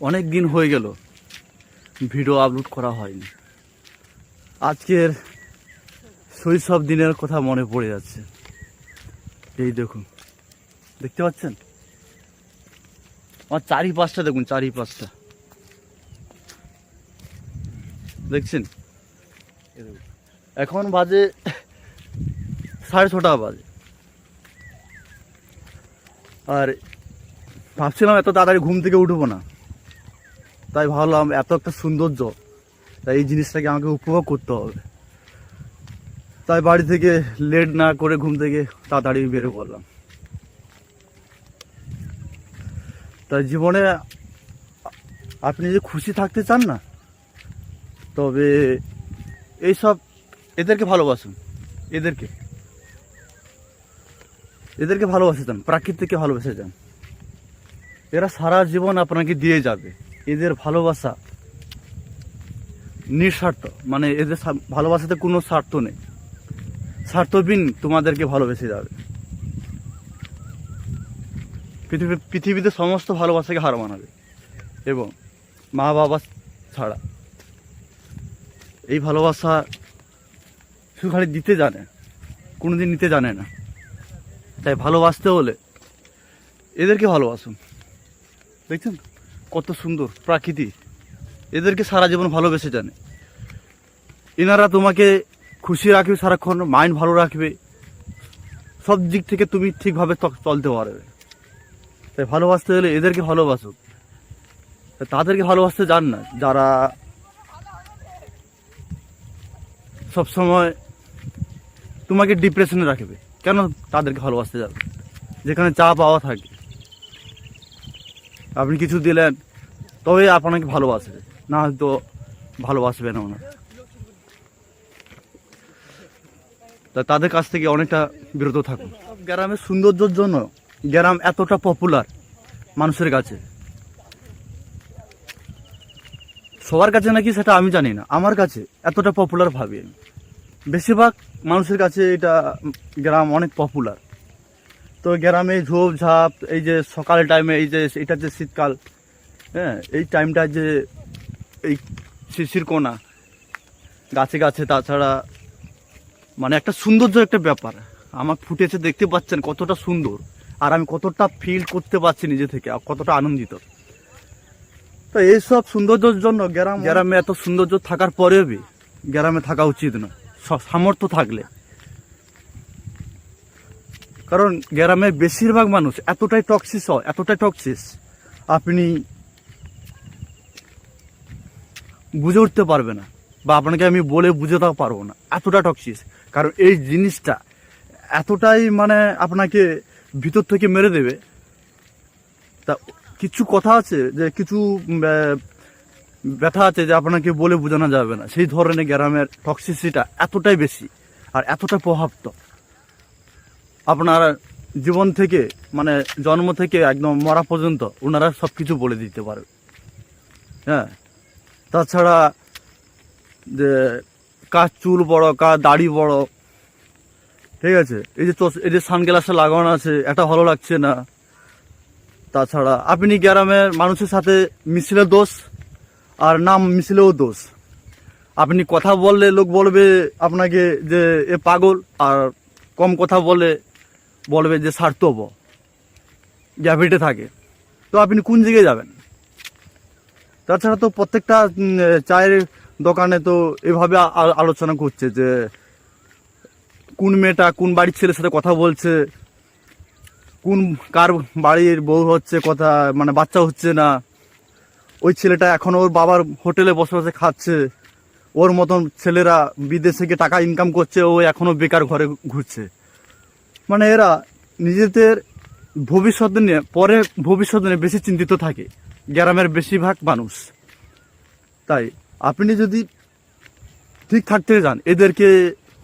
অনেক দিন হয়ে গেল ভিডিও আপলোড করা হয়নি। আজকের শৈশব দিনের কথা মনে পড়ে যাচ্ছে। এই দেখুন, দেখতে পাচ্ছেন আমার চারিপাশটা, দেখুন চারিপাশটা দেখছেন। এখন বাজে 6:30 বাজে, আর ভাবছিলাম এত তাড়াতাড়ি ঘুম থেকে উঠবো না, তাই ভাবলাম এত একটা সৌন্দর্য, তাই এই জিনিসটাকে আমাকে উপভোগ করতে হবে। তাই বাড়ি থেকে লেট না করে ঘুম থেকে তাড়াতাড়ি বেরো পড়লাম। তাই জীবনে আপনি যে খুশি থাকতে চান না, তবে এইসব এদেরকে ভালোবাসুন, এদেরকে ভালোবাসে যান, প্রাকৃতিককে ভালোবেসে যান। এরা সারা জীবন আপনাকে দিয়ে যাবে। এদের ভালোবাসা নিঃস্বার্থ, মানে এদের ভালোবাসাতে কোনো স্বার্থ নেই, স্বার্থহীন তোমাদেরকে ভালোবেসে যাবে। পৃথিবীতে সমস্ত ভালোবাসাকে হার মানাবে, এবং মা বাবা ছাড়া এই ভালোবাসা শুধু খালি দিতে জানে, কোনোদিন নিতে জানে না। তাই ভালোবাসতে হলে এদেরকে ভালোবাসুন। দেখছেন কত সুন্দর প্রাকৃতি, এদেরকে সারা জীবন ভালোবেসে জানে। এনারা তোমাকে খুশি রাখবে, সারাক্ষণ মাইন্ড ভালো রাখবে, সব দিক থেকে তুমি ঠিকভাবে চলতে পারবে। তাই ভালোবাসতে হলে এদেরকে ভালোবাসুক। তাদেরকে ভালোবাসতে যান না যারা সবসময় তোমাকে ডিপ্রেশনে রাখবে। কেন তাদেরকে ভালোবাসতে যাবে যেখানে চা পাওয়া থাকে? আপনি কিছু দিলেন তবে আপনাকে ভালোবাসবে, না হয়তো ভালোবাসবে না ওনারা। তা তাদের কাছ থেকে অনেকটা বিরত থাকুন। গ্রামের সৌন্দর্যের জন্য গ্রাম এতটা পপুলার মানুষের কাছে, সবার কাছে নাকি সেটা আমি জানি না, আমার কাছে এতটা পপুলার ভাবি আমি। বেশিরভাগ মানুষের কাছে এটা গ্রাম অনেক পপুলার। তো গ্রামে ঝোপঝাপ, এই যে সকাল টাইমে, এই যে এটা যে শীতকাল, হ্যাঁ, এই টাইমটা যে এই শিশির কোনা গাছে গাছে, তাছাড়া মানে একটা সৌন্দর্য একটা ব্যাপার আমার ফুটেছে, দেখতে পাচ্ছেন কতটা সুন্দর, আর আমি কতটা ফিল করতে পারছি নিজে থেকে, কতটা আনন্দিত। তো এইসব সৌন্দর্যের জন্য গ্রামে এত সৌন্দর্য থাকার পরেও গ্রামে থাকা উচিত না, সামর্থ্য থাকলে। কারণ গ্রামের বেশিরভাগ মানুষ এতটাই টক্সিস আপনি বুঝে উঠতে পারবে না, বা আপনাকে আমি বলে বুঝাতে পারবো না, এতটা টক্সিস। কারণ এই জিনিসটা এতটাই মানে আপনাকে ভিতর থেকে মেরে দেবে। তা কিছু কথা আছে যে কিছু ব্যথা আছে যে আপনাকে বলে বোঝানো যাবে না, সেই ধরনের গ্রামের টক্সিসিটা এতটাই বেশি আর এতটা প্রভাবিত। আপনার জীবন থেকে, মানে জন্ম থেকে একদম মরা পর্যন্ত ওনারা সব কিছু বলে দিতে পারে। হ্যাঁ, তাছাড়া যে কার চুল বড়, কার দাড়ি বড়, ঠিক আছে, এই যে সানগ্লাসটা লাগানো আছে এটা ভালো লাগছে না। তাছাড়া আপনি গ্রামের মানুষের সাথে মিশলে দোষ, আর নাম মিশলেও দোষ। আপনি কথা বললে লোক বলবে আপনাকে যে এ পাগল, আর কম কথা বলবে যে স্বার্থপর, গ্যাভিটে থাকে। তো আপনি কোন দিকে যাবেন? তাছাড়া তো প্রত্যেকটা চায়ের দোকানে তো এভাবে আলোচনা করছে যে কোন মেয়েটা কোন বাড়ির ছেলের সাথে কথা বলছে, কার বাড়ির বউ হচ্ছে, কথা মানে বাচ্চা হচ্ছে না, ওই ছেলেটা এখন ওর বাবার হোটেলে বসে বসে খাচ্ছে, ওর মতন ছেলেরা বিদেশে গিয়ে টাকা ইনকাম করছে, ও এখনো বেকার ঘরে ঘুরছে। মানে এরা নিজেদের ভবিষ্যৎ নিয়ে, পরে ভবিষ্যৎ নিয়ে বেশি চিন্তিত থাকে গ্রামের বেশিরভাগ মানুষ। তাই আপনি যদি ঠিক থাকতে যান, এদেরকে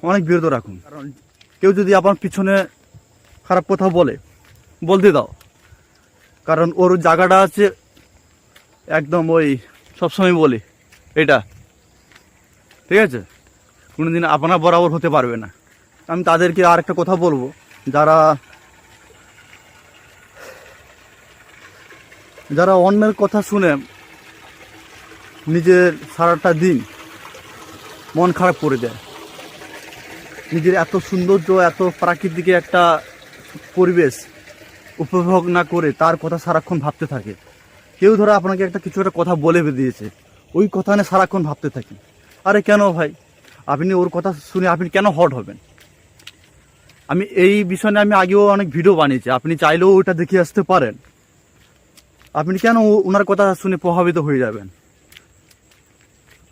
অনেক বিরত রাখুন। কারণ কেউ যদি আপনার পিছনে খারাপ কথা বলতে দাও, কারণ ওর জায়গাটা আছে একদম ওই সবসময় বলি এটা, ঠিক আছে, কোনোদিন আপনার বরাবর হতে পারবে না। আমি তাদেরকে আর একটা কথা বলবো, যারা অন্যের কথা শুনে নিজের সারাটা দিন মন খারাপ করে দেয়। নিজের এত সৌন্দর্য, এত প্রাকৃতিক একটা পরিবেশ উপভোগ না করে তার কথা সারাক্ষণ ভাবতে থাকে। কেউ ধরো আপনাকে কিছু একটা কথা বলে দিয়েছে, ওই কথা নিয়ে সারাক্ষণ ভাবতে থাকি। আরে কেন ভাই, আপনি ওর কথা শুনে আপনি কেন হট হবেন? আমি এই বিষয় নিয়ে আমি আগেও অনেক ভিডিও বানিয়েছি, আপনি চাইলেও ওইটা দেখে আসতে পারেন। আপনি কেন ওনার কথা শুনে প্রভাবিত হয়ে যাবেন?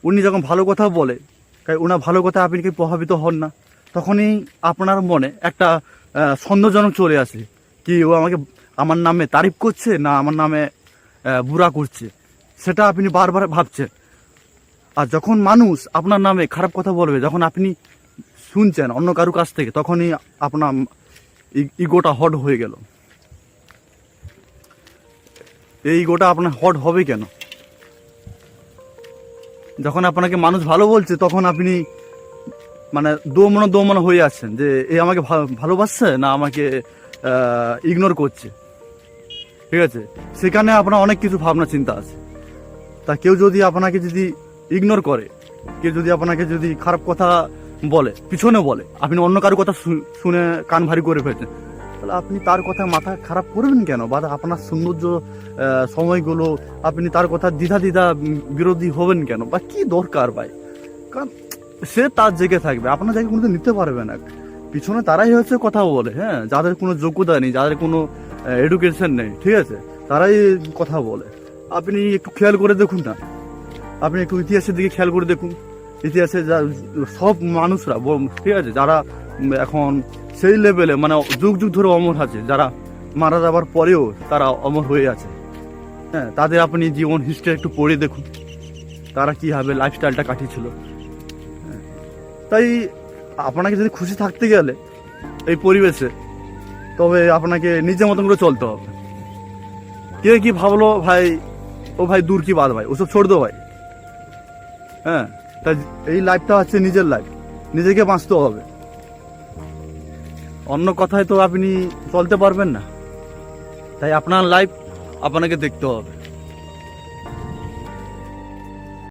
উনি যখন ভালো কথা বলে, ওনার ভালো কথা আপনি কি প্রভাবিত হন না? তখনই আপনার মনে একটা সন্দেহজনক চলে আসে, কি ও আমার নামে তারিফ করছে না আমার নামে বুড়া করছে, সেটা আপনি বারবার ভাবছেন। আর যখন মানুষ আপনার নামে খারাপ কথা বলবে, যখন আপনি শুনছেন অন্য কারো কাছ থেকে, তখনই আপনার ইগোটা হট হয়ে গেল। এই ইগোটা আপনার হট হবে কেন? যখন আপনাকে মানুষ ভালো বলছে, তখন আপনি মানে দোমনা হয়ে আছেন যে এ আমাকে ভালোবাসছে না আমাকে ইগনোর করছে। ঠিক আছে, সেখানে আপনার অনেক কিছু ভাবনা চিন্তা আছে। তা কেউ যদি আপনাকে ইগনোর করে, কেউ যদি আপনাকে খারাপ কথা বলে, পিছনে বলে, আপনি অন্য কারো কথা শুনে কান ভারী করে ফেলছেন, তাহলে আপনি তার কথা মাথা খারাপ করবেন কেন? বা আপনার সৌন্দর্য সময়গুলো আপনি তার কথা দ্বিধা বিরোধী হবেন কেন? বা কি দরকার ভাই? কারণ সে তার জেগে থাকবে, আপনার জায়গায় কোনো নিতে পারবে না। পিছনে তারাই হচ্ছে কথা বলে, হ্যাঁ, যাদের কোনো যোগ্যতা নেই, যাদের কোনো এডুকেশন নেই, ঠিক আছে, তারাই কথা বলে। আপনি একটু খেয়াল করে দেখুন না, আপনি একটু ইতিহাসের দিকে খেয়াল করে দেখুন। ইতিহাসে সব মানুষরা, ঠিক আছে, যারা এখন সেই লেভেলে মানে যুগ যুগ ধরে অমর আছে, যারা মারা যাবার পরেও তারা অমর হয়ে আছে, হ্যাঁ, তাদের আপনি জীবন হিস্ট্রি একটু পড়ে দেখুন, তারা কীভাবে লাইফস্টাইলটা কাটিয়েছিল। তাই আপনাকে যদি খুশি থাকতে গেলে এই পরিবেশে, তবে আপনাকে নিজের মতন করে চলতে হবে। কে কি ভাবলো ভাই, ও ভাই দূর কি বাদ ভাই, ওসব ছোড় দো ভাই। হ্যাঁ, তাই এই লাইফটা হচ্ছে নিজের লাইফ, নিজেকে বাঁচতে হবে। অন্য কথায় তো আপনি চলতে পারবেন না। তাই আপনার লাইফ আপনাকে দেখতে হবে।